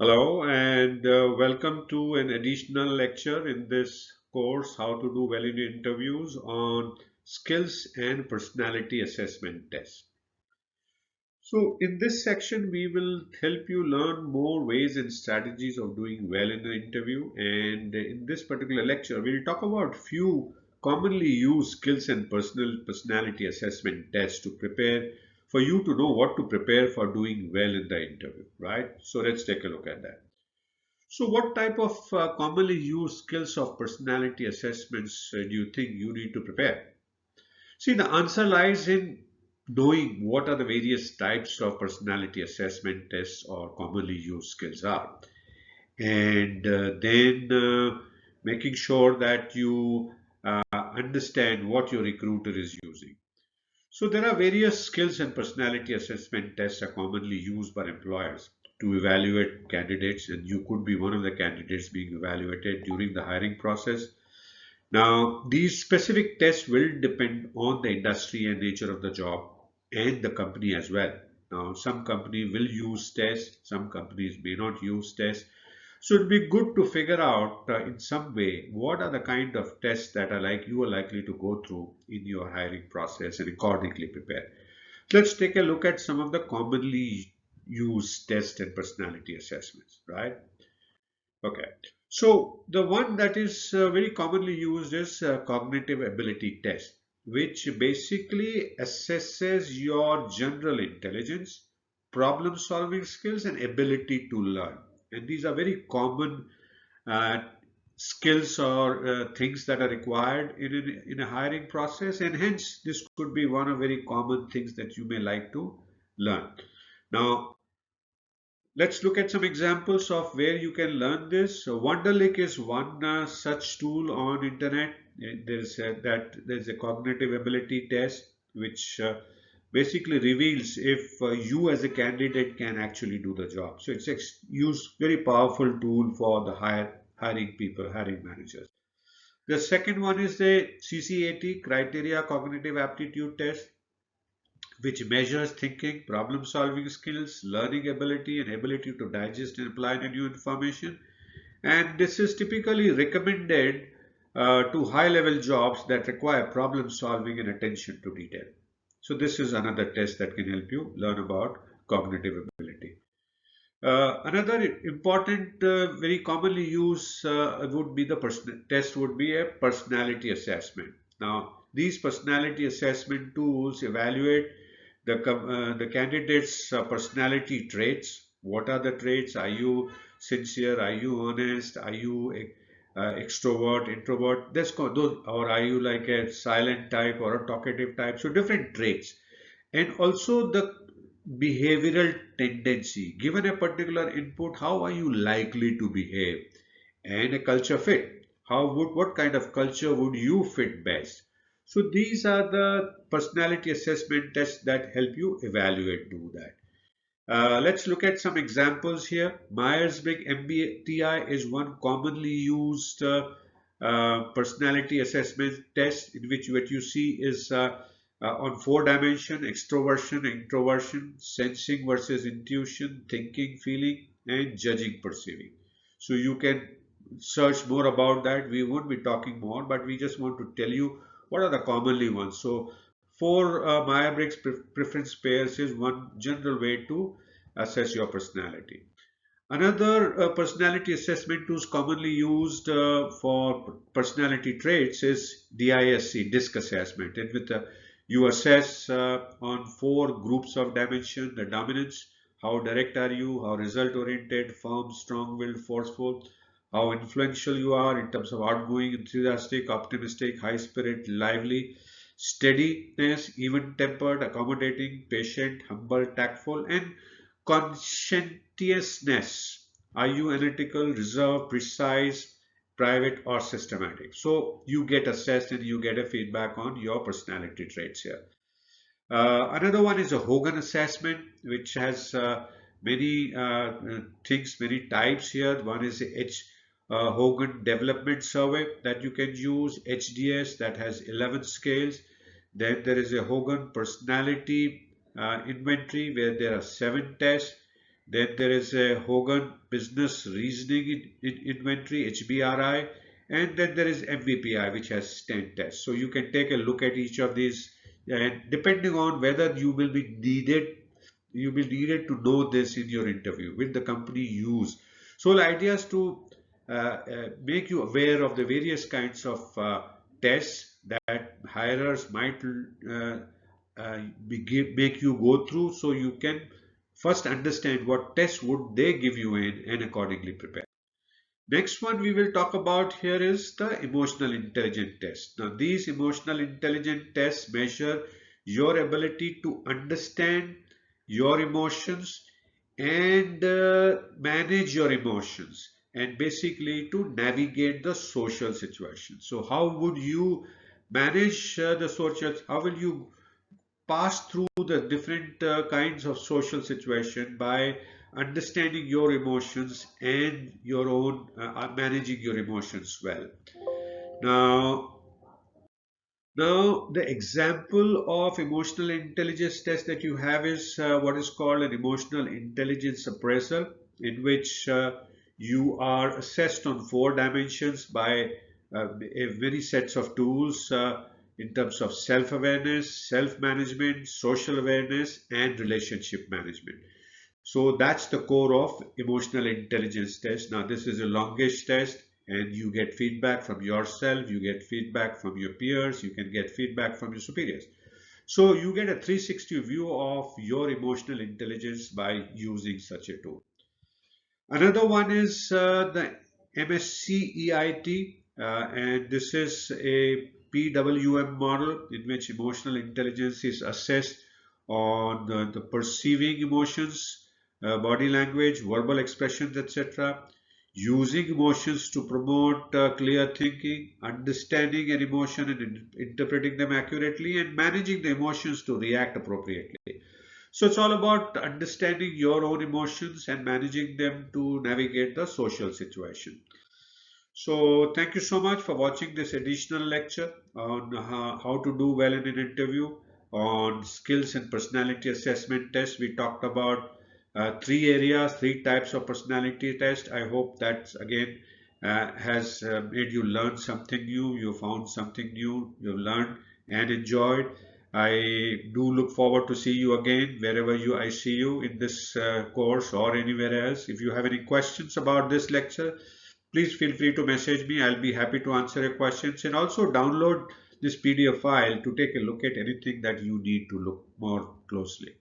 Hello and welcome to an additional lecture in this course, How to Do Well in Interviews on Skills and Personality Assessment Test. So in this section, we will help you learn more ways and strategies of doing well in an interview. And in this particular lecture, we'll talk about few commonly used skills and personality assessment tests to prepare for you to know what to prepare for doing well in the interview, right? So let's take a look at that. So, what type of commonly used skills of personality assessments do you think you need to prepare? See, the answer lies in knowing what are the various types of personality assessment tests or commonly used skills are, and then making sure that you understand what your recruiter is using. So there are various skills and personality assessment tests are commonly used by employers to evaluate candidates, and you could be one of the candidates being evaluated during the hiring process. Now, these specific tests will depend on the industry and nature of the job and the company as well. Now, some company will use tests, some companies may not use tests. So it'd be good to figure out in some way what are the kind of tests that are like you are likely to go through in your hiring process and accordingly prepare. Let's take a look at some of the commonly used tests and personality assessments, right? Okay. So the one that is very commonly used is cognitive ability test, which basically assesses your general intelligence, problem solving skills, and ability to learn. And these are very common uh, skills or things that are required in a hiring process, and hence this could be one of very common things that you may like to learn. Now, let's look at some examples of where you can learn this. So Wonderlic is one such tool on internet. There's a cognitive ability test which basically reveals if you as a candidate can actually do the job. So it's used very powerful tool for the hiring people, hiring managers. The second one is the CCAT criteria cognitive aptitude test, which measures thinking, problem solving skills, learning ability, and ability to digest and apply the new information. And this is typically recommended to high level jobs that require problem solving and attention to detail. So, this is another test that can help you learn about cognitive ability. Another important, very commonly used would be the test would be a personality assessment. Now, these personality assessment tools evaluate the candidate's personality traits. What are the traits? Are you sincere? Are you honest? Are you extrovert, introvert? Those, or are you like a silent type or a talkative type? So different traits, and also the behavioral tendency. Given a particular input, how are you likely to behave? And a culture fit. What kind of culture would you fit best? So these are the personality assessment tests that help you evaluate do that. Let's look at some examples here. Myers-Briggs MBTI is one commonly used personality assessment test in which what you see is on four dimension: extroversion, introversion, sensing versus intuition, thinking, feeling, and judging, perceiving. So you can search more about that. We won't be talking more, but we just want to tell you what are the commonly ones. So four Myers-Briggs preference pairs is one general way to assess your personality. Another personality assessment tools commonly used for personality traits is DISC assessment. And with you assess on four groups of dimension: the dominance, how direct are you, how result oriented, firm, strong-willed, forceful, how influential you are in terms of outgoing, enthusiastic, optimistic, high spirit, lively, steadiness, even tempered, accommodating, patient, humble, tactful, and conscientiousness. Are you analytical, reserved, precise, private, or systematic? So you get assessed and you get a feedback on your personality traits here. Another one is a Hogan assessment, which has many things, many types here. One is the Hogan Development Survey that you can use, HDS, that has 11 scales. Then there is a Hogan Personality Inventory where there are 7 tests. Then there is a Hogan Business Reasoning Inventory, HBRI, and then there is MVPI, which has 10 tests. So you can take a look at each of these, and depending on whether you will needed to know this in your interview with the company use. So the idea is to make you aware of the various kinds of tests that hirers might make you go through, so you can first understand what tests would they give you in and accordingly prepare. Next one we will talk about here is the emotional intelligence test. Now these emotional intelligence tests measure your ability to understand your emotions and manage your emotions, and basically to navigate the social situation. So how would you manage the social, how will you pass through the different kinds of social situation by understanding your emotions and your own managing your emotions well. Now now the example of emotional intelligence test that you have is what is called an emotional intelligence appraisal, in which you are assessed on four dimensions by many sets of tools in terms of self-awareness, self-management, social awareness, and relationship management. So that's the core of emotional intelligence test. Now this is a longish test, and you get feedback from yourself, you get feedback from your peers, you can get feedback from your superiors. So you get a 360 view of your emotional intelligence by using such a tool. Another one is the MSCEIT, and this is a PWM model in which emotional intelligence is assessed on the perceiving emotions, body language, verbal expressions, etc. Using emotions to promote clear thinking, understanding an emotion and interpreting them accurately, and managing the emotions to react appropriately. So it's all about understanding your own emotions and managing them to navigate the social situation. So thank you so much for watching this additional lecture on how to do well in an interview on skills and personality assessment test. We talked about three areas, three types of personality test. I hope that again has made you learn something new. You found something new, you learned and enjoyed. I do look forward to see you again wherever I see you in this course or anywhere else. If you have any questions about this lecture, please feel free to message me. I'll be happy to answer your questions, and also download this PDF file to take a look at anything that you need to look more closely.